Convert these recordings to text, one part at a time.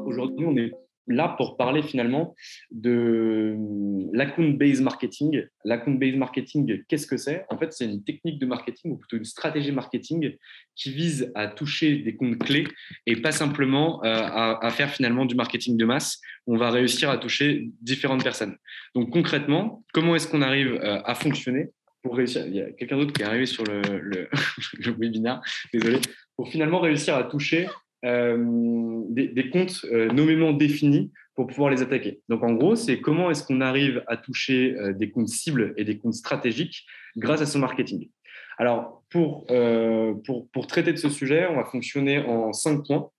Aujourd'hui, on est là pour parler finalement de l'account-based marketing. L'account-based marketing, qu'est-ce que c'est? En fait, c'est une technique de marketing ou plutôt une stratégie marketing qui vise à toucher des comptes clés et pas simplement à faire finalement du marketing de masse. On va réussir à toucher différentes personnes. Donc concrètement, comment est-ce qu'on arrive à fonctionner pour réussir? Il y a quelqu'un d'autre qui est arrivé sur le webinaire, désolé, pour finalement réussir à toucher des comptes nommément définis pour pouvoir les attaquer. Donc, en gros, c'est comment est-ce qu'on arrive à toucher des comptes cibles et des comptes stratégiques grâce à son marketing. Alors, pour traiter de ce sujet, on va fonctionner en 5 points.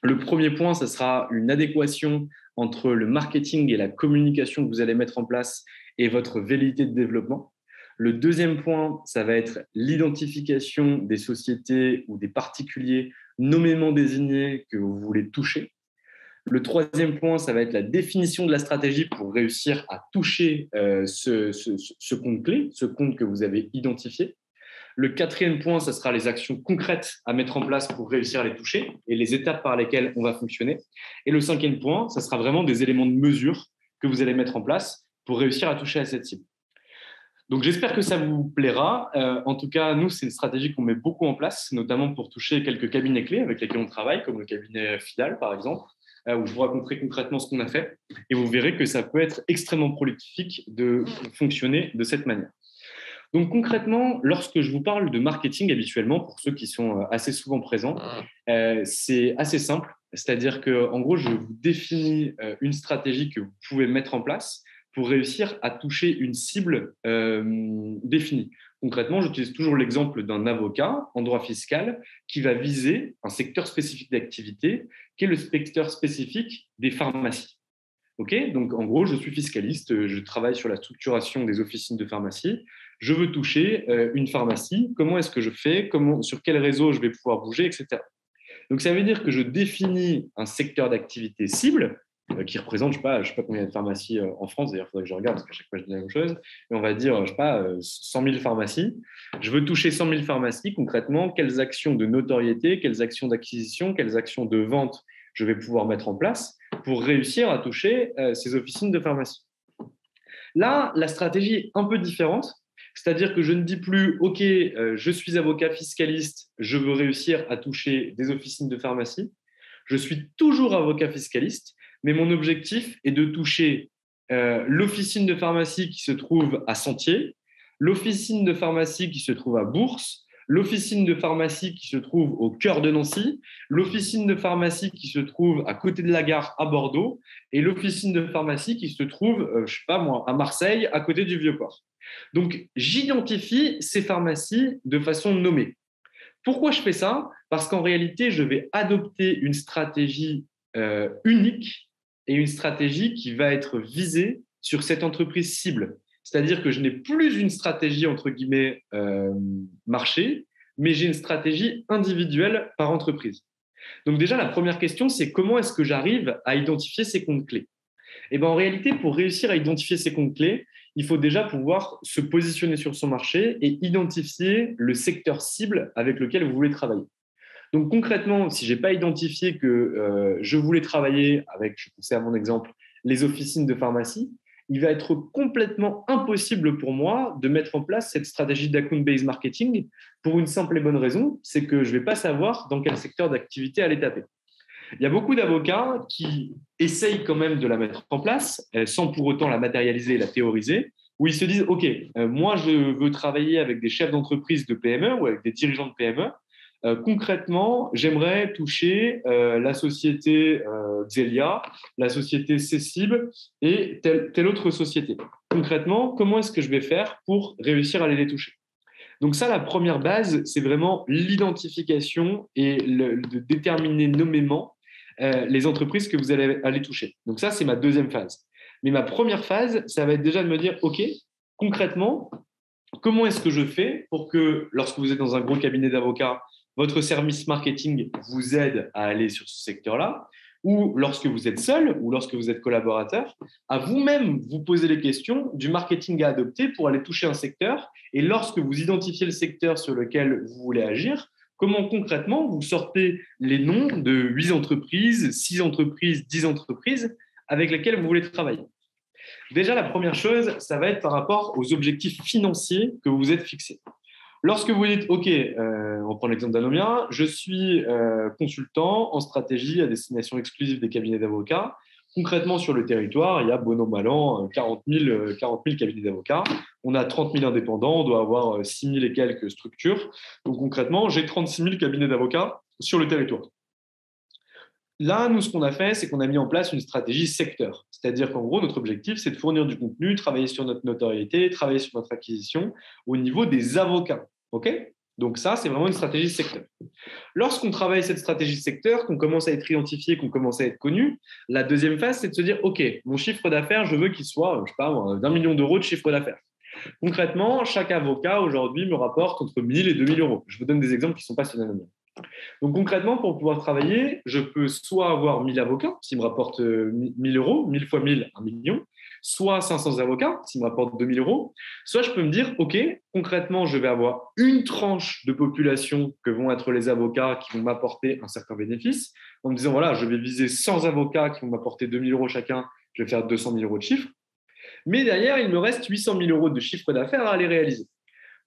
Le premier point, ce sera une adéquation entre le marketing et la communication que vous allez mettre en place et votre velléité de développement. Le deuxième point, ça va être l'identification des sociétés ou des particuliers nommément désignés que vous voulez toucher. Le troisième point, ça va être la définition de la stratégie pour réussir à toucher ce compte clé, ce compte que vous avez identifié. Le quatrième point, ça sera les actions concrètes à mettre en place pour réussir à les toucher et les étapes par lesquelles on va fonctionner. Et le cinquième point, ça sera vraiment des éléments de mesure que vous allez mettre en place pour réussir à toucher à cette cible. Donc, j'espère que ça vous plaira. En tout cas, nous, c'est une stratégie qu'on met beaucoup en place, notamment pour toucher quelques cabinets clés avec lesquels on travaille, comme le cabinet Fidal, par exemple, où je vous raconterai concrètement ce qu'on a fait. Et vous verrez que ça peut être extrêmement prolifique de fonctionner de cette manière. Donc, concrètement, lorsque je vous parle de marketing habituellement, pour ceux qui sont assez souvent présents, c'est assez simple. C'est-à-dire qu'en gros, je vous définis une stratégie que vous pouvez mettre en place pour réussir à toucher une cible définie. Concrètement, j'utilise toujours l'exemple d'un avocat en droit fiscal qui va viser un secteur spécifique d'activité, qui est le secteur spécifique des pharmacies. Okay, donc, en gros, je suis fiscaliste, je travaille sur la structuration des officines de pharmacie. Je veux toucher une pharmacie. Comment est-ce que je fais? Sur quel réseau je vais pouvoir bouger, etc. Donc, ça veut dire que je définis un secteur d'activité cible qui représente, je ne sais pas combien de pharmacies en France. D'ailleurs, il faudrait que je regarde parce qu'à chaque fois, je dis la même chose. Et on va dire, je ne sais pas, 100 000 pharmacies. Je veux toucher 100 000 pharmacies. Concrètement, quelles actions de notoriété, quelles actions d'acquisition, quelles actions de vente je vais pouvoir mettre en place pour réussir à toucher ces officines de pharmacie. Là, la stratégie est un peu différente, c'est-à-dire que je ne dis plus « Ok, je suis avocat fiscaliste, je veux réussir à toucher des officines de pharmacie ». Je suis toujours avocat fiscaliste, mais mon objectif est de toucher l'officine de pharmacie qui se trouve à Sentier, l'officine de pharmacie qui se trouve à Bourse, l'officine de pharmacie qui se trouve au cœur de Nancy, l'officine de pharmacie qui se trouve à côté de la gare à Bordeaux et l'officine de pharmacie qui se trouve, je sais pas moi, à Marseille, à côté du Vieux-Port. Donc, j'identifie ces pharmacies de façon nommée. Pourquoi je fais ça? Parce qu'en réalité, je vais adopter une stratégie unique et une stratégie qui va être visée sur cette entreprise cible. C'est-à-dire que je n'ai plus une stratégie, entre guillemets, marché, mais j'ai une stratégie individuelle par entreprise. Donc déjà, la première question, c'est comment est-ce que j'arrive à identifier ces comptes clés? Et bien, en réalité, pour réussir à identifier ces comptes clés, il faut déjà pouvoir se positionner sur son marché et identifier le secteur cible avec lequel vous voulez travailler. Donc concrètement, si je n'ai pas identifié que je voulais travailler avec, je pensais à mon exemple, les officines de pharmacie, il va être complètement impossible pour moi de mettre en place cette stratégie d'account-based marketing pour une simple et bonne raison, c'est que je ne vais pas savoir dans quel secteur d'activité aller taper. Il y a beaucoup d'avocats qui essayent quand même de la mettre en place sans pour autant la matérialiser et la théoriser, où ils se disent « Ok, moi je veux travailler avec des chefs d'entreprise de PME ou avec des dirigeants de PME. Concrètement, j'aimerais toucher la société Xelia, la société Cecib et telle autre société. Concrètement, comment est-ce que je vais faire pour réussir à les toucher ?» Donc ça, la première base, c'est vraiment l'identification et de déterminer nommément les entreprises que vous allez aller toucher. Donc ça, c'est ma deuxième phase. Mais ma première phase, ça va être déjà de me dire, OK, concrètement, comment est-ce que je fais pour que, lorsque vous êtes dans un gros cabinet d'avocats, votre service marketing vous aide à aller sur ce secteur-là? ou lorsque vous êtes seul, ou lorsque vous êtes collaborateur, à vous-même vous poser les questions du marketing à adopter pour aller toucher un secteur. Et lorsque vous identifiez le secteur sur lequel vous voulez agir, comment concrètement vous sortez les noms de 8 entreprises, 6 entreprises, 10 entreprises avec lesquelles vous voulez travailler. Déjà, la première chose, ça va être par rapport aux objectifs financiers que vous vous êtes fixés. Lorsque vous dites, OK, on prend l'exemple d'Anomia, je suis consultant en stratégie à destination exclusive des cabinets d'avocats. Concrètement, sur le territoire, il y a bon an, mal an, 40 000 cabinets d'avocats. On a 30 000 indépendants, on doit avoir 6 000 et quelques structures. Donc concrètement, j'ai 36 000 cabinets d'avocats sur le territoire. Là, nous, ce qu'on a fait, c'est qu'on a mis en place une stratégie secteur. C'est-à-dire qu'en gros, notre objectif, c'est de fournir du contenu, travailler sur notre notoriété, travailler sur notre acquisition au niveau des avocats. OK ? Donc ça, c'est vraiment une stratégie secteur. Lorsqu'on travaille cette stratégie secteur, qu'on commence à être identifié, qu'on commence à être connu, la deuxième phase, c'est de se dire, OK, mon chiffre d'affaires, je veux qu'il soit, je sais pas, d'1 million d'euros de chiffre d'affaires. Concrètement, chaque avocat, aujourd'hui, me rapporte entre 1 000 et 2 000 euros. Je vous donne des exemples qui ne sont pas synonymes. Donc concrètement, pour pouvoir travailler, je peux soit avoir 1 000 avocats, s'ils me rapportent 1 000 euros, 1 000 fois 1 000, 1 million, soit 500 avocats, s'ils me rapportent 2 000 euros, soit je peux me dire, OK, concrètement, je vais avoir une tranche de population que vont être les avocats qui vont m'apporter un certain bénéfice, en me disant, voilà, je vais viser 100 avocats qui vont m'apporter 2 000 euros chacun, je vais faire 200 000 euros de chiffre. Mais derrière, il me reste 800 000 euros de chiffre d'affaires à aller réaliser.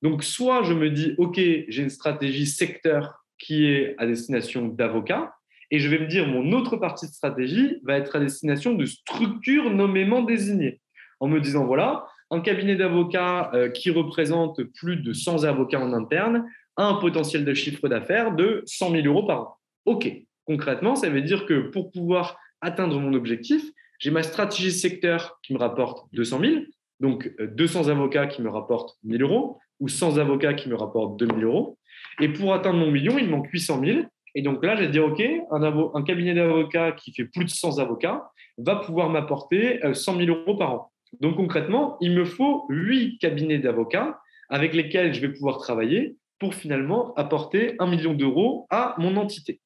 Donc, soit je me dis, OK, j'ai une stratégie secteur qui est à destination d'avocats, et je vais me dire, mon autre partie de stratégie va être à destination de structures nommément désignées, en me disant, voilà, un cabinet d'avocats qui représente plus de 100 avocats en interne a un potentiel de chiffre d'affaires de 100 000 euros par an. OK, concrètement, ça veut dire que pour pouvoir atteindre mon objectif, j'ai ma stratégie secteur qui me rapporte 200 000, donc 200 avocats qui me rapportent 1 000 euros, ou 100 avocats qui me rapportent 2 000 euros. Et pour atteindre mon million, il me manque 800 000. Et donc là, je vais dire, OK, un cabinet d'avocats qui fait plus de 100 avocats va pouvoir m'apporter 100 000 euros par an. Donc concrètement, il me faut 8 cabinets d'avocats avec lesquels je vais pouvoir travailler pour finalement apporter 1 million d'euros à mon entité.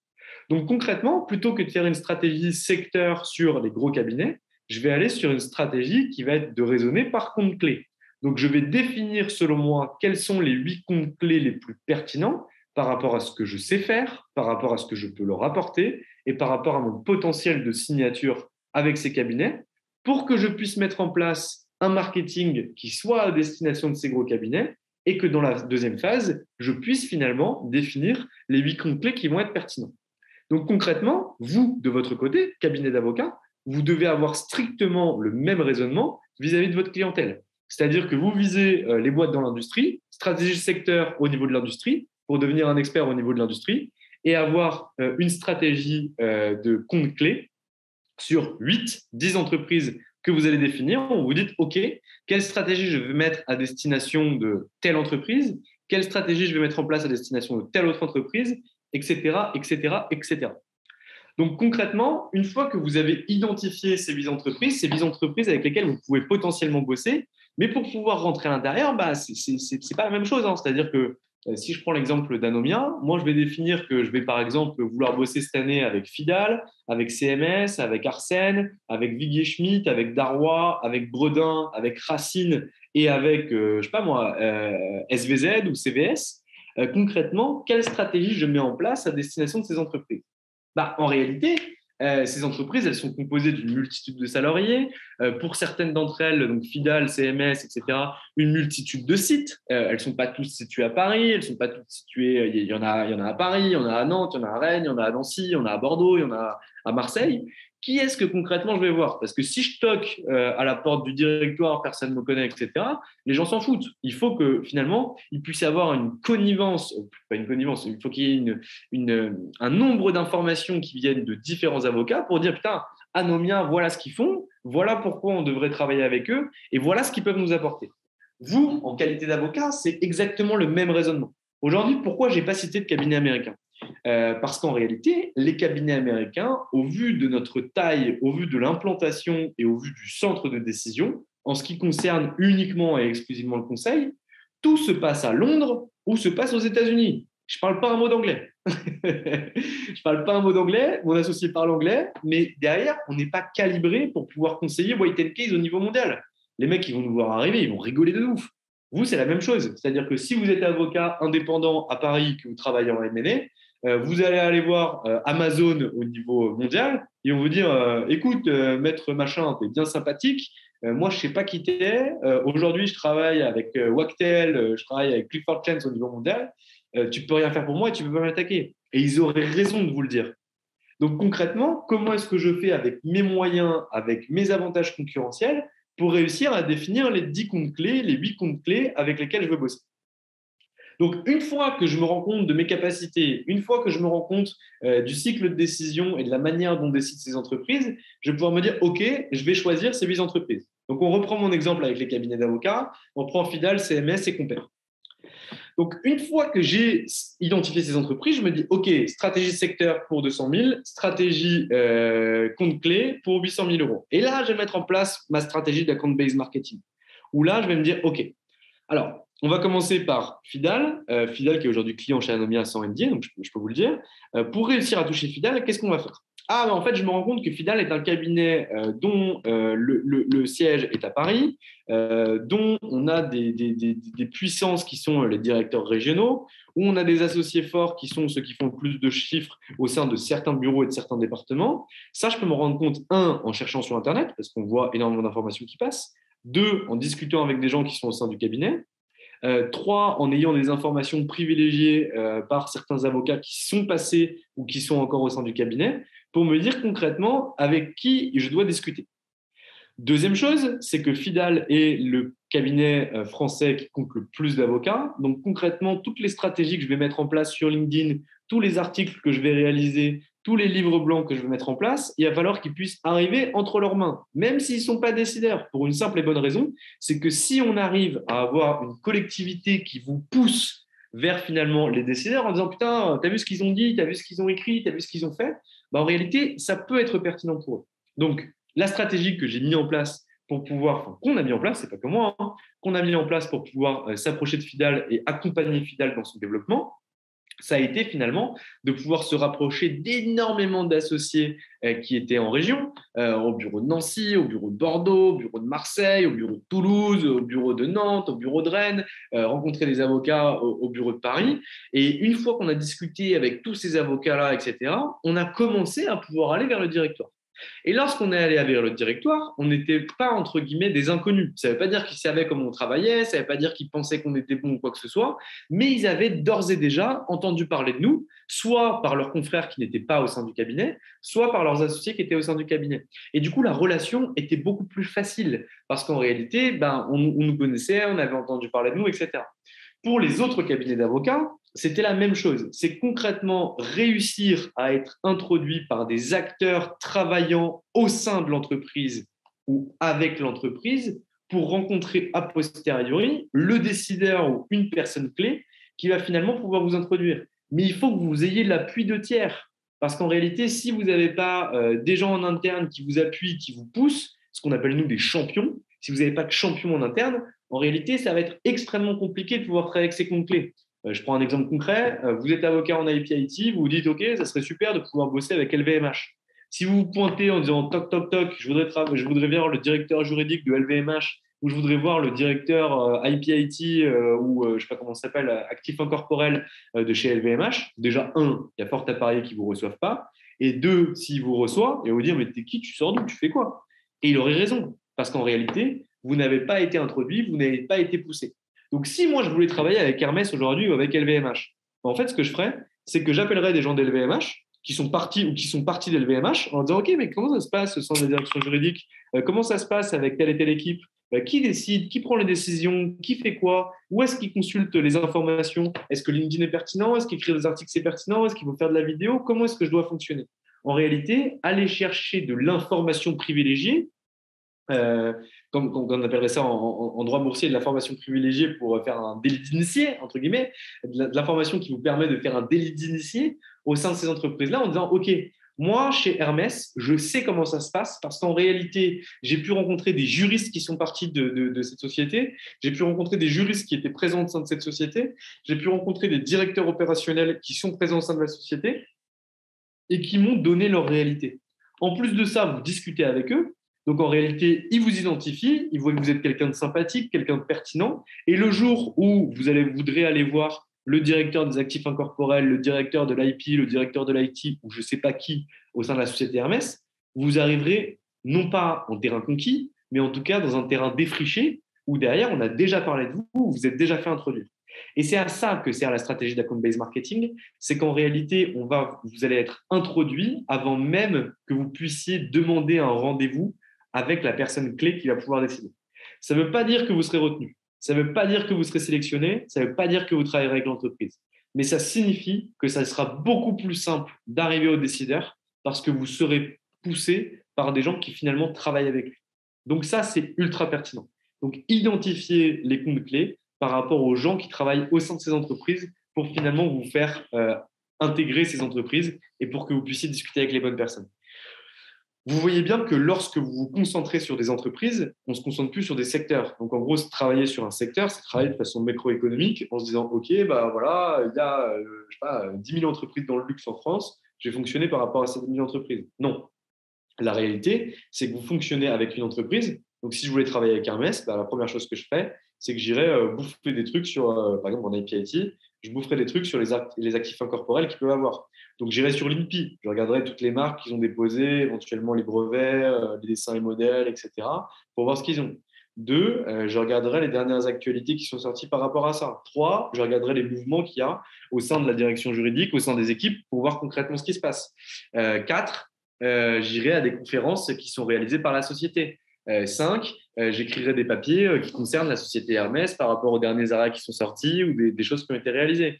Donc concrètement, plutôt que de faire une stratégie secteur sur les gros cabinets, je vais aller sur une stratégie qui va être de raisonner par compte clé. Donc je vais définir selon moi quels sont les 8 comptes clés les plus pertinents par rapport à ce que je sais faire, par rapport à ce que je peux leur apporter et par rapport à mon potentiel de signature avec ces cabinets pour que je puisse mettre en place un marketing qui soit à destination de ces gros cabinets et que dans la deuxième phase, je puisse finalement définir les 8 comptes clés qui vont être pertinents. Donc concrètement, vous, de votre côté, cabinet d'avocats, vous devez avoir strictement le même raisonnement vis-à-vis de votre clientèle. C'est-à-dire que vous visez les boîtes dans l'industrie, stratégie secteur au niveau de l'industrie pour devenir un expert au niveau de l'industrie et avoir une stratégie de compte clé sur 8, 10 entreprises que vous allez définir. Où vous dites, OK, quelle stratégie je vais mettre à destination de telle entreprise, quelle stratégie je vais mettre en place à destination de telle autre entreprise, etc., etc., etc. Donc concrètement, une fois que vous avez identifié ces 8 entreprises avec lesquelles vous pouvez potentiellement bosser, mais pour pouvoir rentrer à l'intérieur, c'est pas la même chose. C'est-à-dire que si je prends l'exemple d'Anomia, moi je vais définir que je vais par exemple vouloir bosser cette année avec Fidal, avec CMS, avec Arsène, avec Viguier Schmitt, avec Darrois, avec Bredin, avec Racine et avec, je sais pas moi, SVZ ou CVS. Concrètement, quelle stratégie je mets en place à destination de ces entreprises? En réalité, ces entreprises, elles sont composées d'une multitude de salariés. Pour certaines d'entre elles, donc Fidal, CMS, etc., une multitude de sites. Elles ne sont pas toutes situées à Paris, elles ne sont pas toutes situées. Il y en a à Paris, il y en a à Nantes, il y en a à Rennes, il y en a à Nancy, il y en a à Bordeaux, il y en a à Marseille. Qui est-ce que concrètement je vais voir? Parce que si je toque à la porte du directoire, personne ne me connaît, etc., les gens s'en foutent. Il faut que finalement, il puisse y avoir une connivence, pas une connivence, il faut qu'il y ait un nombre d'informations qui viennent de différents avocats pour dire, putain, Anomia, voilà ce qu'ils font, voilà pourquoi on devrait travailler avec eux et voilà ce qu'ils peuvent nous apporter. Vous, en qualité d'avocat, c'est exactement le même raisonnement. Aujourd'hui, pourquoi je n'ai pas cité de cabinet américain? Parce qu'en réalité, les cabinets américains, au vu de notre taille, au vu de l'implantation et au vu du centre de décision, en ce qui concerne uniquement et exclusivement le conseil, tout se passe à Londres ou se passe aux États-Unis. Je ne parle pas un mot d'anglais. Je parle pas un mot d'anglais, mon associé parle anglais, mais derrière, on n'est pas calibré pour pouvoir conseiller White Case au niveau mondial. Les mecs, ils vont nous voir arriver, ils vont rigoler de ouf. Vous, c'est la même chose. C'est-à-dire que si vous êtes avocat indépendant à Paris, que vous travaillez en M&A, vous allez aller voir Amazon au niveau mondial, ils vont vous dire écoute, maître machin, t'es bien sympathique. Moi, je ne sais pas qui t'es. Aujourd'hui, je travaille avec Wactel, je travaille avec Clifford Chance au niveau mondial. Tu ne peux rien faire pour moi et tu ne peux pas m'attaquer. Et ils auraient raison de vous le dire. Donc concrètement, comment est-ce que je fais avec mes moyens, avec mes avantages concurrentiels pour réussir à définir les 10 comptes clés, les 8 comptes clés avec lesquels je veux bosser? Donc, une fois que je me rends compte de mes capacités, une fois que je me rends compte du cycle de décision et de la manière dont décident ces entreprises, je vais pouvoir me dire, OK, je vais choisir ces 8 entreprises. Donc, on reprend mon exemple avec les cabinets d'avocats, on prend Fidal, CMS et Compère. Donc, une fois que j'ai identifié ces entreprises, je me dis, OK, stratégie secteur pour 200 000, stratégie compte clé pour 800 000 euros. Et là, je vais mettre en place ma stratégie d'account-based marketing, où là, je vais me dire, OK, alors, on va commencer par Fidal, Fidal qui est aujourd'hui client chez Anomia sans MD, donc je peux vous le dire. Pour réussir à toucher Fidal, qu'est-ce qu'on va faire? Ah, en fait, je me rends compte que Fidal est un cabinet dont le siège est à Paris, dont on a des puissances qui sont les directeurs régionaux, où on a des associés forts qui sont ceux qui font le plus de chiffres au sein de certains bureaux et de certains départements. Ça, je peux me rendre compte, un, en cherchant sur Internet, parce qu'on voit énormément d'informations qui passent. Deux, en discutant avec des gens qui sont au sein du cabinet. Trois, en ayant des informations privilégiées par certains avocats qui sont passés ou qui sont encore au sein du cabinet, pour me dire concrètement avec qui je dois discuter. Deuxième chose, c'est que Fidal est le cabinet français qui compte le plus d'avocats. Donc concrètement, toutes les stratégies que je vais mettre en place sur LinkedIn, tous les articles que je vais réaliser, tous les livres blancs que je vais mettre en place, il va falloir qu'ils puissent arriver entre leurs mains, même s'ils ne sont pas décideurs, pour une simple et bonne raison, c'est que si on arrive à avoir une collectivité qui vous pousse vers finalement les décideurs en disant putain, t'as vu ce qu'ils ont dit, t'as vu ce qu'ils ont écrit, t'as vu ce qu'ils ont fait, bah, en réalité, ça peut être pertinent pour eux. Donc, la stratégie que j'ai mis en place pour pouvoir, enfin, qu'on a mis en place, c'est pas que moi, hein, qu'on a mis en place pour pouvoir s'approcher de Fidal et accompagner Fidal dans son développement, ça a été finalement de pouvoir se rapprocher d'énormément d'associés qui étaient en région, au bureau de Nancy, au bureau de Bordeaux, au bureau de Marseille, au bureau de Toulouse, au bureau de Nantes, au bureau de Rennes, rencontrer des avocats au bureau de Paris. Et une fois qu'on a discuté avec tous ces avocats-là, etc., on a commencé à pouvoir aller vers le directoire. Et lorsqu'on est allé vers le directoire, on n'était pas, entre guillemets, des inconnus. Ça ne veut pas dire qu'ils savaient comment on travaillait, ça ne veut pas dire qu'ils pensaient qu'on était bon ou quoi que ce soit, mais ils avaient d'ores et déjà entendu parler de nous, soit par leurs confrères qui n'étaient pas au sein du cabinet, soit par leurs associés qui étaient au sein du cabinet. Et du coup, la relation était beaucoup plus facile, parce qu'en réalité, on nous connaissait, on avait entendu parler de nous, etc. Pour les autres cabinets d'avocats, c'était la même chose. C'est concrètement réussir à être introduit par des acteurs travaillant au sein de l'entreprise ou avec l'entreprise pour rencontrer a posteriori le décideur ou une personne clé qui va finalement pouvoir vous introduire. Mais il faut que vous ayez l'appui de tiers. Parce qu'en réalité, si vous n'avez pas des gens en interne qui vous appuient, qui vous poussent, ce qu'on appelle nous des champions, si vous n'avez pas de champions en interne, en réalité, ça va être extrêmement compliqué de pouvoir travailler avec ces comptes clés. Je prends un exemple concret. Vous êtes avocat en IP/IT, vous vous dites OK, ça serait super de pouvoir bosser avec LVMH. Si vous vous pointez en disant toc toc toc, je voudrais voir le directeur juridique de LVMH ou je voudrais voir le directeur IP/IT ou je ne sais pas comment ça s'appelle, actif incorporel de chez LVMH. Déjà, un, il y a fort à parier qu'ils ne vous reçoivent pas. Et deux, s'ils vous reçoivent, il va vous dire mais t'es qui, tu sors d'où, tu fais quoi? Et il aurait raison. Parce qu'en réalité, vous n'avez pas été introduit, vous n'avez pas été poussé. Donc, si moi, je voulais travailler avec Hermès aujourd'hui ou avec LVMH, en fait, ce que je ferais, c'est que j'appellerais des gens d'LVMH qui sont partis ou qui sont partis d'LVMH en disant « OK, mais comment ça se passe au sein de la direction juridique? Comment ça se passe avec telle et telle équipe? Qui décide? Qui prend les décisions? Qui fait quoi? Où est-ce qu'ils consultent les informations? Est-ce que LinkedIn est pertinent? Est-ce qu'écrire des articles, c'est pertinent? Est-ce qu'il faut faire de la vidéo? Comment est-ce que je dois fonctionner ?» En réalité, aller chercher de l'information privilégiée, comme on appellerait ça en droit boursier, de l'information privilégiée pour faire un délit d'initié, entre guillemets, de l'information qui vous permet de faire un délit d'initié au sein de ces entreprises-là en disant, OK, Moi, chez Hermès, je sais comment ça se passe parce qu'en réalité, j'ai pu rencontrer des juristes qui sont partis de cette société, j'ai pu rencontrer des juristes qui étaient présents au sein de cette société, j'ai pu rencontrer des directeurs opérationnels qui sont présents au sein de la société et qui m'ont donné leur réalité. En plus de ça, vous discutez avec eux. Donc en réalité, ils vous identifient, ils voient que vous êtes quelqu'un de sympathique, quelqu'un de pertinent. Et le jour où voudrez aller voir le directeur des actifs incorporels, le directeur de l'IP, le directeur de l'IT, ou je ne sais pas qui, au sein de la société Hermès, vous arriverez non pas en terrain conquis, mais en tout cas dans un terrain défriché, où derrière, on a déjà parlé de vous, vous êtes déjà fait introduire. Et c'est à ça que sert la stratégie d'account-based marketing, c'est qu'en réalité, vous allez être introduit avant même que vous puissiez demander un rendez-vous avec la personne clé qui va pouvoir décider. Ça ne veut pas dire que vous serez retenu, ça ne veut pas dire que vous serez sélectionné, ça ne veut pas dire que vous travaillerez avec l'entreprise, mais ça signifie que ça sera beaucoup plus simple d'arriver au décideur parce que vous serez poussé par des gens qui finalement travaillent avec lui. Donc ça, c'est ultra pertinent. Donc identifier les comptes clés par rapport aux gens qui travaillent au sein de ces entreprises pour finalement vous faire intégrer ces entreprises et pour que vous puissiez discuter avec les bonnes personnes. Vous voyez bien que lorsque vous vous concentrez sur des entreprises, on ne se concentre plus sur des secteurs. Donc, en gros, travailler sur un secteur, c'est travailler de façon macroéconomique en se disant, OK, bah voilà, il y a je sais pas, 10 000 entreprises dans le luxe en France, je vais fonctionner par rapport à ces 10 000 entreprises. Non. La réalité, c'est que vous fonctionnez avec une entreprise. Donc, si je voulais travailler avec Hermès, bah, la première chose que je ferais, c'est que j'irais bouffer des trucs sur, par exemple, en IPIT, je boufferais des trucs sur les actifs incorporels qu'ils peuvent avoir. Donc, j'irais sur l'INPI, je regarderais toutes les marques qu'ils ont déposées, éventuellement les brevets, les dessins et modèles, etc., pour voir ce qu'ils ont. Deux, je regarderai les dernières actualités qui sont sorties par rapport à ça. Trois, je regarderai les mouvements qu'il y a au sein de la direction juridique, au sein des équipes, pour voir concrètement ce qui se passe. Quatre, j'irai à des conférences qui sont réalisées par la société. 5, j'écrirai des papiers qui concernent la société Hermès par rapport aux derniers arrêts qui sont sortis ou des choses qui ont été réalisées.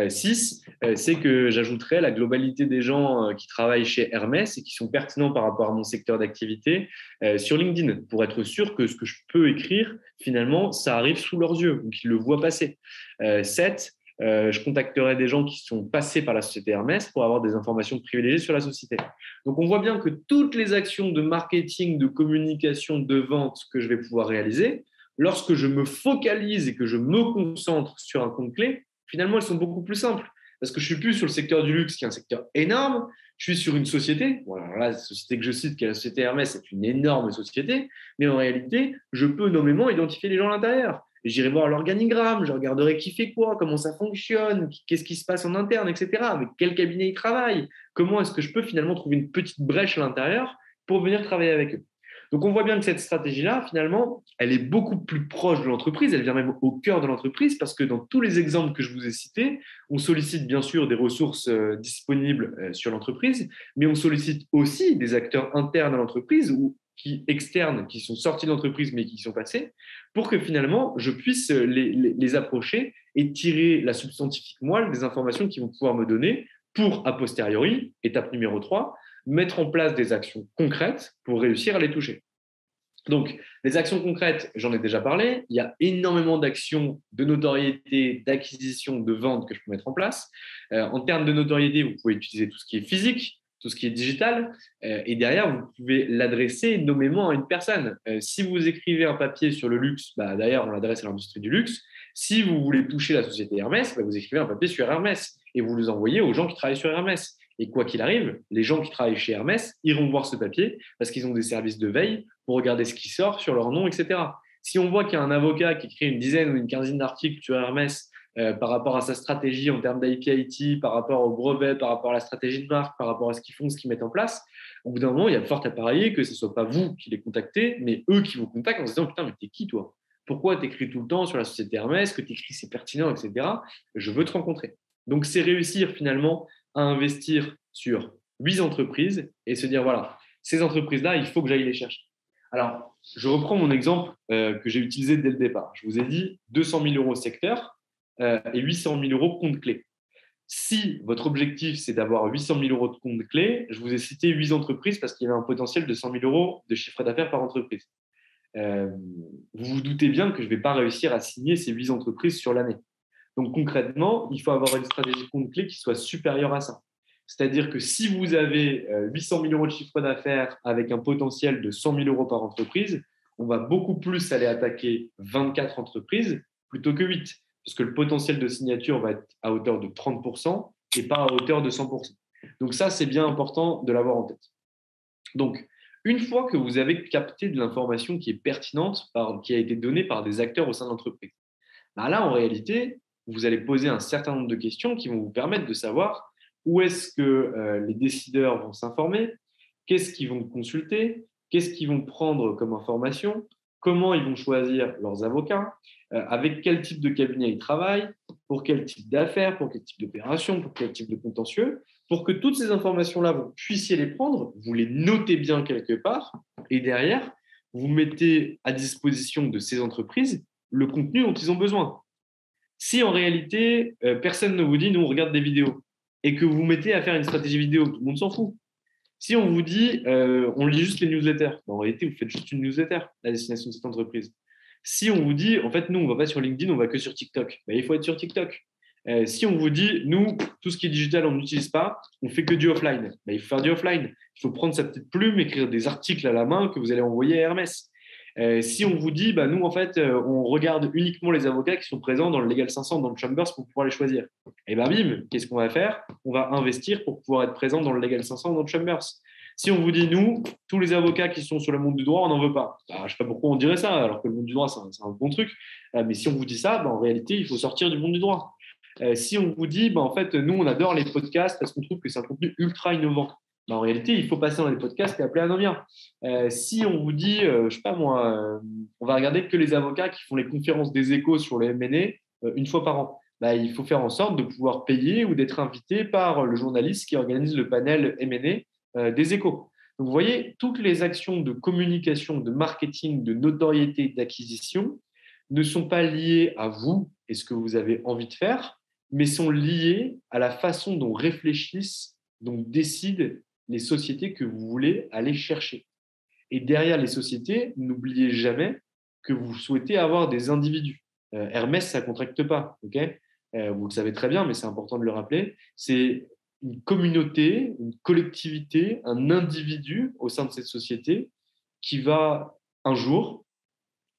6, c'est que j'ajouterai la globalité des gens qui travaillent chez Hermès et qui sont pertinents par rapport à mon secteur d'activité sur LinkedIn pour être sûr que ce que je peux écrire, finalement, ça arrive sous leurs yeux ou qu'ils le voient passer. 7, je contacterai des gens qui sont passés par la société Hermès pour avoir des informations privilégiées sur la société. Donc, on voit bien que toutes les actions de marketing, de communication, de vente que je vais pouvoir réaliser, lorsque je me focalise et que je me concentre sur un compte clé, finalement, elles sont beaucoup plus simples. Parce que je ne suis plus sur le secteur du luxe, qui est un secteur énorme. Je suis sur une société. Voilà, la société que je cite, qui est la société Hermès, c'est une énorme société. Mais en réalité, je peux nommément identifier les gens à l'intérieur. J'irai voir l'organigramme, je regarderai qui fait quoi, comment ça fonctionne, qu'est-ce qui se passe en interne, etc. Avec quel cabinet ils travaillent, comment est-ce que je peux finalement trouver une petite brèche à l'intérieur pour venir travailler avec eux. Donc on voit bien que cette stratégie-là, finalement, elle est beaucoup plus proche de l'entreprise, elle vient même au cœur de l'entreprise parce que dans tous les exemples que je vous ai cités, on sollicite bien sûr des ressources disponibles sur l'entreprise, mais on sollicite aussi des acteurs internes à l'entreprise ou externes qui sont sortis de l'entreprise mais qui y sont passés pour que finalement je puisse les approcher et tirer la substantifique moelle des informations qu'ils vont pouvoir me donner pour, a posteriori, étape numéro 3, mettre en place des actions concrètes pour réussir à les toucher. Donc, les actions concrètes, j'en ai déjà parlé. Il y a énormément d'actions de notoriété, d'acquisition, de vente que je peux mettre en place. En termes de notoriété, vous pouvez utiliser tout ce qui est physique, tout ce qui est digital, et derrière, vous pouvez l'adresser nommément à une personne. Si vous écrivez un papier sur le luxe, bah, d'ailleurs, on l'adresse à l'industrie du luxe. Si vous voulez toucher la société Hermès, bah, vous écrivez un papier sur Hermès et vous le envoyez aux gens qui travaillent sur Hermès. Et quoi qu'il arrive, les gens qui travaillent chez Hermès iront voir ce papier parce qu'ils ont des services de veille pour regarder ce qui sort sur leur nom, etc. Si on voit qu'il y a un avocat qui écrit une dizaine ou une quinzaine d'articles sur Hermès par rapport à sa stratégie en termes d'IPIT, par rapport au brevet, par rapport à la stratégie de marque, par rapport à ce qu'ils font, ce qu'ils mettent en place, au bout d'un moment, il y a fort à parier que ce ne soit pas vous qui les contactez, mais eux qui vous contactent en se disant « Putain, mais t'es qui toi ? Pourquoi tu écris tout le temps sur la société Hermès, que tu écris c'est pertinent, etc. Je veux te rencontrer. » Donc, c'est réussir finalement à investir sur 8 entreprises et se dire, voilà, ces entreprises-là, il faut que j'aille les chercher. Alors, je reprends mon exemple que j'ai utilisé dès le départ. Je vous ai dit 200 000 euros secteur et 800 000 euros compte clé. Si votre objectif, c'est d'avoir 800 000 euros de compte clé, je vous ai cité 8 entreprises parce qu'il y avait un potentiel de 100 000 euros de chiffre d'affaires par entreprise. Vous vous doutez bien que je ne vais pas réussir à signer ces 8 entreprises sur l'année. Donc concrètement, il faut avoir une stratégie compte clé qui soit supérieure à ça. C'est-à-dire que si vous avez 800 000 euros de chiffre d'affaires avec un potentiel de 100 000 euros par entreprise, on va beaucoup plus aller attaquer 24 entreprises plutôt que 8, parce que le potentiel de signature va être à hauteur de 30% et pas à hauteur de 100%. Donc ça, c'est bien important de l'avoir en tête. Donc, une fois que vous avez capté de l'information qui est pertinente, qui a été donnée par des acteurs au sein de l'entreprise, là, en réalité, vous allez poser un certain nombre de questions qui vont vous permettre de savoir où est-ce que les décideurs vont s'informer, qu'est-ce qu'ils vont consulter, qu'est-ce qu'ils vont prendre comme information, comment ils vont choisir leurs avocats, avec quel type de cabinet ils travaillent, pour quel type d'affaires, pour quel type d'opération, pour quel type de contentieux, pour que toutes ces informations-là, vous puissiez les prendre, vous les notez bien quelque part, et derrière, vous mettez à disposition de ces entreprises le contenu dont ils ont besoin. Si en réalité, personne ne vous dit, nous, on regarde des vidéos, et que vous mettez à faire une stratégie vidéo, tout le monde s'en fout. Si on vous dit, on lit juste les newsletters, en réalité, vous faites juste une newsletter à destination de cette entreprise. Si on vous dit, en fait, nous, on ne va pas sur LinkedIn, on va que sur TikTok, il faut être sur TikTok. Si on vous dit, nous, tout ce qui est digital, on n'utilise pas, on fait que du offline, il faut faire du offline. Il faut prendre sa petite plume, écrire des articles à la main que vous allez envoyer à Hermès. Si on vous dit, nous, en fait, on regarde uniquement les avocats qui sont présents dans le Legal 500, dans le Chambers, pour pouvoir les choisir. Et bim, qu'est-ce qu'on va faire? On va investir pour pouvoir être présent dans le Legal 500, dans le Chambers. Si on vous dit, nous, tous les avocats qui sont sur le monde du droit, on n'en veut pas. Je ne sais pas pourquoi on dirait ça, alors que le monde du droit, c'est un bon truc. Mais si on vous dit ça, en réalité, il faut sortir du monde du droit. Si on vous dit, en fait, nous, on adore les podcasts parce qu'on trouve que c'est un contenu ultra innovant. En réalité, il faut passer dans les podcasts et appeler un Indien. Si on vous dit, je ne sais pas moi, on va regarder que les avocats qui font les conférences des échos sur le M&A une fois par an, il faut faire en sorte de pouvoir payer ou d'être invité par le journaliste qui organise le panel M&A des échos. Donc, vous voyez, toutes les actions de communication, de marketing, de notoriété, d'acquisition ne sont pas liées à vous et ce que vous avez envie de faire, mais sont liées à la façon dont réfléchissent, dont décident les sociétés que vous voulez aller chercher. Et derrière les sociétés, n'oubliez jamais que vous souhaitez avoir des individus. Hermès, ça ne contracte pas. Okay, vous le savez très bien, mais c'est important de le rappeler. C'est une communauté, une collectivité, un individu au sein de cette société qui va un jour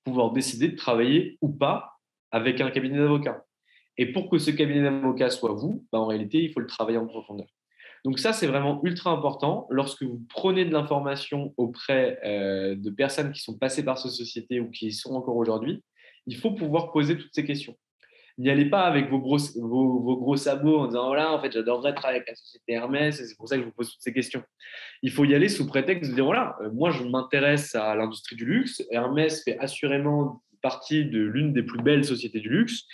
pouvoir décider de travailler ou pas avec un cabinet d'avocats. Et pour que ce cabinet d'avocats soit vous, en réalité, il faut le travailler en profondeur. Donc ça, c'est vraiment ultra important. Lorsque vous prenez de l'information auprès de personnes qui sont passées par cette société ou qui y sont encore aujourd'hui, il faut pouvoir poser toutes ces questions. N'y allez pas avec vos gros sabots en disant « voilà, en fait, j'adorerais travailler avec la société Hermès et c'est pour ça que je vous pose toutes ces questions ». Il faut y aller sous prétexte de dire « voilà, moi, je m'intéresse à l'industrie du luxe. Hermès fait assurément partie de l'une des plus belles sociétés du luxe.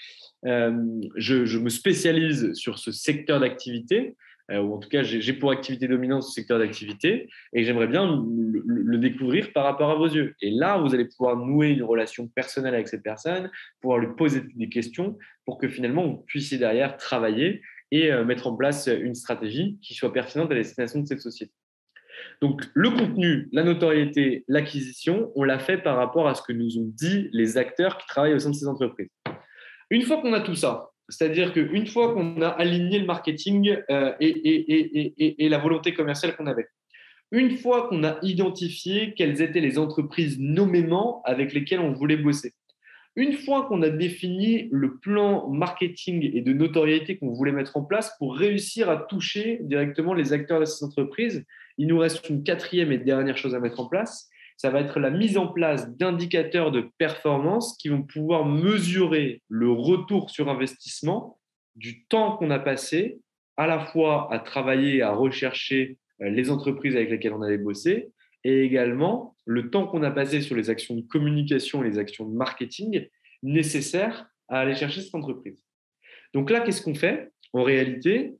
Je me spécialise sur ce secteur d'activité. » ou en tout cas, j'ai pour activité dominante ce secteur d'activité et j'aimerais bien le découvrir par rapport à vos yeux. Et là, vous allez pouvoir nouer une relation personnelle avec cette personne, pouvoir lui poser des questions pour que finalement, vous puissiez derrière travailler et mettre en place une stratégie qui soit pertinente à destination de cette société. Donc, le contenu, la notoriété, l'acquisition, on l'a fait par rapport à ce que nous ont dit les acteurs qui travaillent au sein de ces entreprises. Une fois qu'on a tout ça, c'est-à-dire qu'une fois qu'on a aligné le marketing et la volonté commerciale qu'on avait, une fois qu'on a identifié quelles étaient les entreprises nommément avec lesquelles on voulait bosser, une fois qu'on a défini le plan marketing et de notoriété qu'on voulait mettre en place pour réussir à toucher directement les acteurs de ces entreprises, il nous reste une quatrième et dernière chose à mettre en place. Ça va être la mise en place d'indicateurs de performance qui vont pouvoir mesurer le retour sur investissement du temps qu'on a passé à la fois à travailler, à rechercher les entreprises avec lesquelles on allait bosser et également le temps qu'on a passé sur les actions de communication et les actions de marketing nécessaires à aller chercher cette entreprise. Donc là, qu'est-ce qu'on fait? En réalité,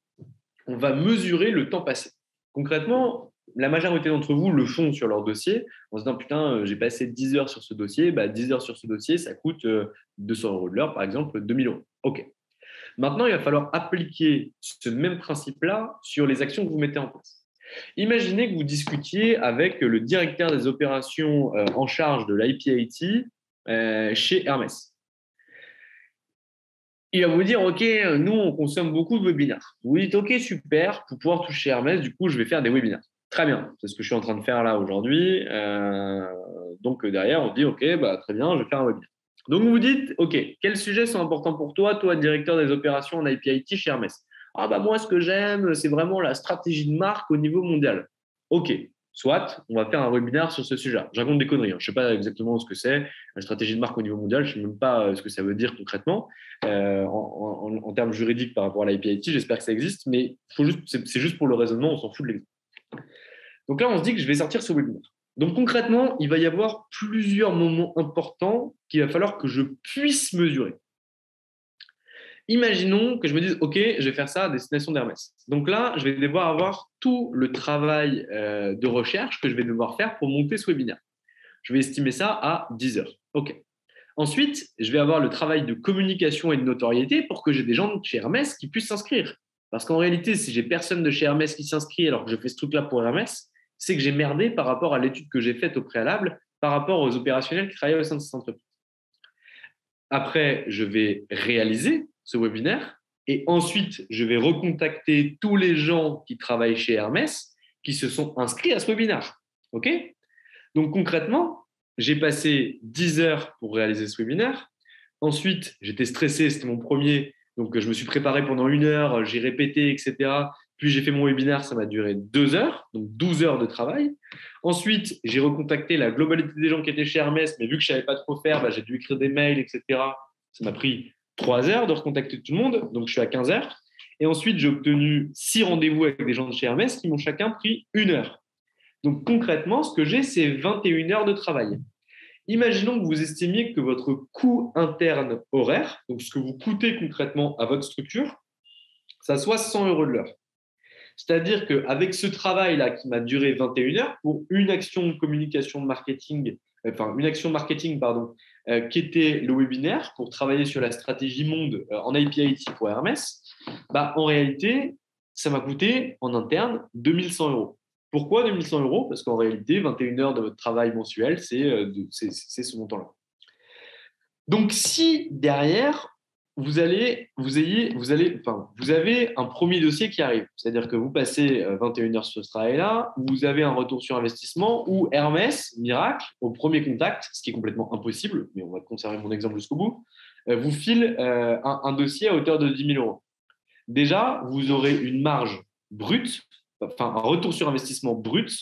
on va mesurer le temps passé. Concrètement, la majorité d'entre vous le font sur leur dossier en se disant « putain, j'ai passé 10 heures sur ce dossier, 10 heures sur ce dossier, ça coûte 200 € de l'heure, par exemple, 2000 €. » OK. Maintenant, il va falloir appliquer ce même principe-là sur les actions que vous mettez en place. Imaginez que vous discutiez avec le directeur des opérations en charge de l'IPIT chez Hermès. il va vous dire, OK, nous, on consomme beaucoup de webinaires. Vous dites, OK, super, pour pouvoir toucher Hermès, du coup, je vais faire des webinaires. Très bien, c'est ce que je suis en train de faire là aujourd'hui. Donc, derrière, on dit, OK, bah, très bien, je vais faire un webinaire. Donc, vous vous dites, OK, quels sujets sont importants pour toi, directeur des opérations en IP-IT chez Hermès? Ah, bah, moi, ce que j'aime, c'est vraiment la stratégie de marque au niveau mondial. OK, soit, on va faire un webinaire sur ce sujet. Je raconte des conneries, hein. Je ne sais pas exactement ce que c'est, la stratégie de marque au niveau mondial, je ne sais même pas ce que ça veut dire concrètement. En termes juridiques par rapport à l'IPIT, j'espère que ça existe, mais c'est juste pour le raisonnement, on s'en fout de l'exemple. Donc là, on se dit que je vais sortir ce webinaire. Donc concrètement, il va y avoir plusieurs moments importants qu'il va falloir que je puisse mesurer. Imaginons que je me dise, OK, je vais faire ça à destination d'Hermès. Donc là, je vais devoir avoir tout le travail de recherche que je vais devoir faire pour monter ce webinaire. Je vais estimer ça à 10 heures. OK. Ensuite, je vais avoir le travail de communication et de notoriété pour que j'ai des gens de chez Hermès qui puissent s'inscrire. Parce qu'en réalité, si j'ai personne de chez Hermès qui s'inscrit alors que je fais ce truc-là pour Hermès, c'est que j'ai merdé par rapport à l'étude que j'ai faite au préalable, par rapport aux opérationnels qui travaillent au sein de cette entreprise. Après, je vais réaliser ce webinaire et ensuite, je vais recontacter tous les gens qui travaillent chez Hermès qui se sont inscrits à ce webinaire. OK? Donc concrètement, j'ai passé 10 heures pour réaliser ce webinaire. Ensuite, j'étais stressé, c'était mon premier. Donc je me suis préparé pendant 1 heure, j'ai répété, etc. Puis j'ai fait mon webinaire, ça m'a duré 2 heures, donc 12 heures de travail. Ensuite, j'ai recontacté la globalité des gens qui étaient chez Hermès, mais vu que je ne savais pas trop faire, bah, j'ai dû écrire des mails, etc. Ça m'a pris 3 heures de recontacter tout le monde, donc je suis à 15 heures. Et ensuite, j'ai obtenu 6 rendez-vous avec des gens de chez Hermès qui m'ont chacun pris 1 heure. Donc concrètement, ce que j'ai, c'est 21 heures de travail. Imaginons que vous estimiez que votre coût interne horaire, donc ce que vous coûtez concrètement à votre structure, ça soit 100 euros de l'heure. C'est-à-dire qu'avec ce travail-là qui m'a duré 21 heures pour une action de communication de marketing, enfin une action marketing, pardon, qui était le webinaire pour travailler sur la stratégie monde en IPIT pour Hermès, bah, en réalité, ça m'a coûté en interne 2100 euros. Pourquoi 2100 euros? Parce qu'en réalité, 21 heures de votre travail mensuel, c'est ce montant-là. Donc, si derrière, vous avez un premier dossier qui arrive, c'est-à-dire que vous passez 21 heures sur ce travail-là, vous avez un retour sur investissement ou Hermès, miracle, au premier contact, ce qui est complètement impossible, mais on va conserver mon exemple jusqu'au bout, vous file un dossier à hauteur de 10 000 euros. Déjà, vous aurez une marge brute, enfin un retour sur investissement brut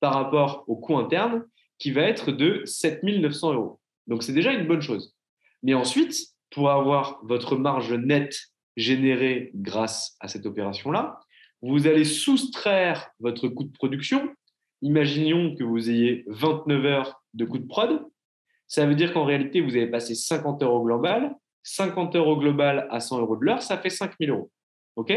par rapport au coût interne qui va être de 7 900 euros. Donc, c'est déjà une bonne chose. Mais ensuite, pour avoir votre marge nette générée grâce à cette opération-là, vous allez soustraire votre coût de production. Imaginons que vous ayez 29 heures de coût de prod. Ça veut dire qu'en réalité, vous avez passé 50 heures au global. 50 heures au global à 100 euros de l'heure, ça fait 5 000 euros. OK?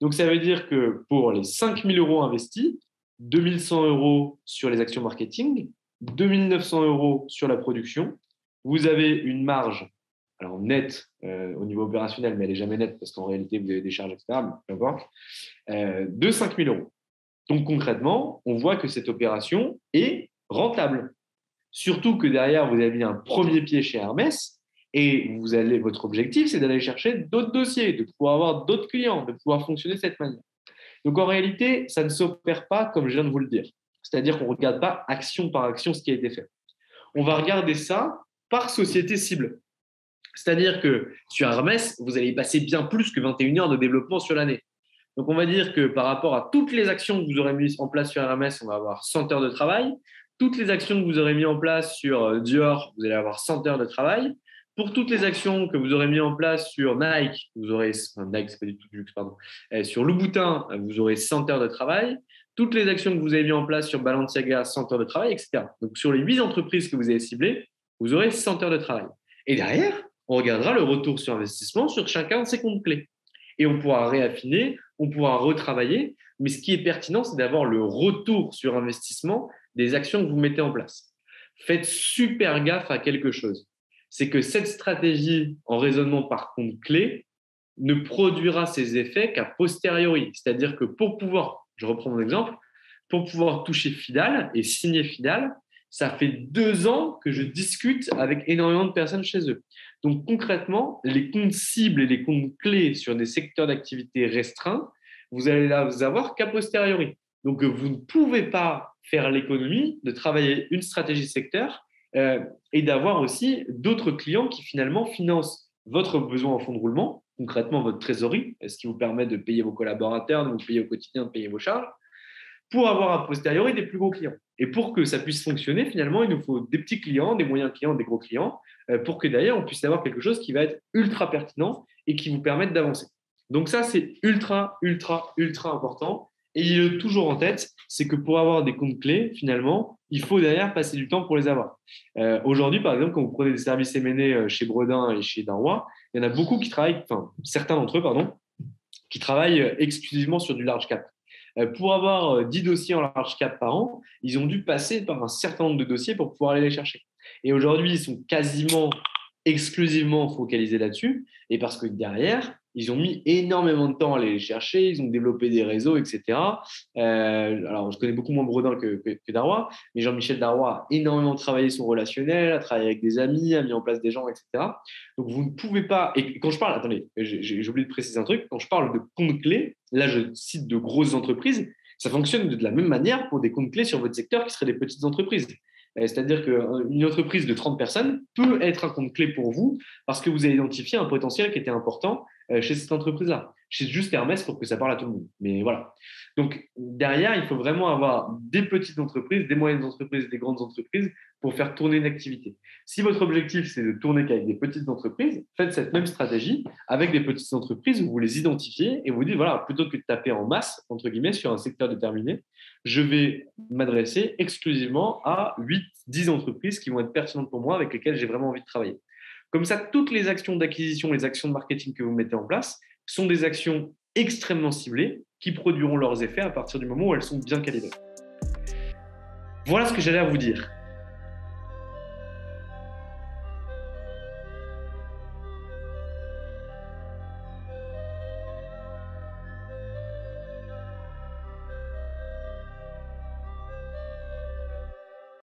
Donc, ça veut dire que pour les 5 000 euros investis, 2 100 euros sur les actions marketing, 2 900 euros sur la production, vous avez une marge, alors nette au niveau opérationnel, mais elle n'est jamais nette parce qu'en réalité, vous avez des charges, etc., mais peu importe, de 5 000 euros. Donc concrètement, on voit que cette opération est rentable. Surtout que derrière, vous avez mis un premier pied chez Hermès et votre objectif, c'est d'aller chercher d'autres dossiers, de pouvoir avoir d'autres clients, de pouvoir fonctionner de cette manière. Donc en réalité, ça ne s'opère pas comme je viens de vous le dire. C'est-à-dire qu'on ne regarde pas action par action ce qui a été fait. On va regarder ça par société cible. C'est-à-dire que sur Hermès, vous allez y passer bien plus que 21 heures de développement sur l'année. Donc, on va dire que par rapport à toutes les actions que vous aurez mises en place sur Hermès, on va avoir 100 heures de travail. Toutes les actions que vous aurez mises en place sur Dior, vous allez avoir 100 heures de travail. Pour toutes les actions que vous aurez mises en place sur Nike, Nike, c'est pas du tout du luxe, pardon. Sur Louboutin, vous aurez 100 heures de travail. Toutes les actions que vous avez mises en place sur Balenciaga, 100 heures de travail, etc. Donc, sur les 8 entreprises que vous avez ciblées, vous aurez 100 heures de travail. Et derrière, on regardera le retour sur investissement sur chacun de ces comptes clés. Et on pourra réaffiner, on pourra retravailler. Mais ce qui est pertinent, c'est d'avoir le retour sur investissement des actions que vous mettez en place. Faites super gaffe à quelque chose. C'est que cette stratégie en raisonnement par compte clé ne produira ses effets qu'à posteriori. C'est-à-dire que pour pouvoir, je reprends mon exemple, pour pouvoir toucher Fidal et signer Fidal, ça fait 2 ans que je discute avec énormément de personnes chez eux. Donc concrètement, les comptes cibles et les comptes clés sur des secteurs d'activité restreints, vous allez les avoir qu'a posteriori. Donc vous ne pouvez pas faire l'économie de travailler une stratégie secteur et d'avoir aussi d'autres clients qui finalement financent votre besoin en fonds de roulement, concrètement votre trésorerie, ce qui vous permet de payer vos collaborateurs, de vous payer au quotidien, de payer vos charges, pour avoir a posteriori des plus gros clients. Et pour que ça puisse fonctionner, finalement, il nous faut des petits clients, des moyens clients, des gros clients, pour que d'ailleurs on puisse avoir quelque chose qui va être ultra pertinent et qui vous permette d'avancer. Donc ça, c'est ultra, ultra, ultra important. Et il est toujours en tête, c'est que pour avoir des comptes clés, finalement, il faut derrière passer du temps pour les avoir. Aujourd'hui, par exemple, quand vous prenez des services M&A chez Bredin et chez Darrois, il y en a beaucoup qui travaillent, enfin certains d'entre eux, pardon, qui travaillent exclusivement sur du large cap. Pour avoir 10 dossiers en large cap par an, ils ont dû passer par un certain nombre de dossiers pour pouvoir aller les chercher. Et aujourd'hui, ils sont quasiment exclusivement focalisés là-dessus. Et parce que derrière, ils ont mis énormément de temps à aller les chercher, ils ont développé des réseaux, etc. Alors, je connais beaucoup moins Bredin que Darrois, mais Jean-Michel Darrois a énormément travaillé son relationnel, a travaillé avec des amis, a mis en place des gens, etc. Donc, vous ne pouvez pas. Et quand je parle, attendez, j'ai oublié de préciser un truc, quand je parle de comptes clés, là, je cite de grosses entreprises, ça fonctionne de la même manière pour des comptes clés sur votre secteur qui seraient des petites entreprises. C'est-à-dire qu'une entreprise de 30 personnes peut être un compte clé pour vous parce que vous avez identifié un potentiel qui était important chez cette entreprise-là. Chez juste Hermès pour que ça parle à tout le monde. Mais voilà. Donc, derrière, il faut vraiment avoir des petites entreprises, des moyennes entreprises, des grandes entreprises pour faire tourner une activité. Si votre objectif, c'est de tourner qu'avec des petites entreprises, faites cette même stratégie avec des petites entreprises où vous les identifiez et vous dites, voilà, plutôt que de taper en masse, entre guillemets, sur un secteur déterminé, je vais m'adresser exclusivement à 8-10 entreprises qui vont être pertinentes pour moi, avec lesquelles j'ai vraiment envie de travailler. Comme ça, toutes les actions d'acquisition, les actions de marketing que vous mettez en place sont des actions extrêmement ciblées qui produiront leurs effets à partir du moment où elles sont bien calibrées. Voilà ce que j'allais à vous dire.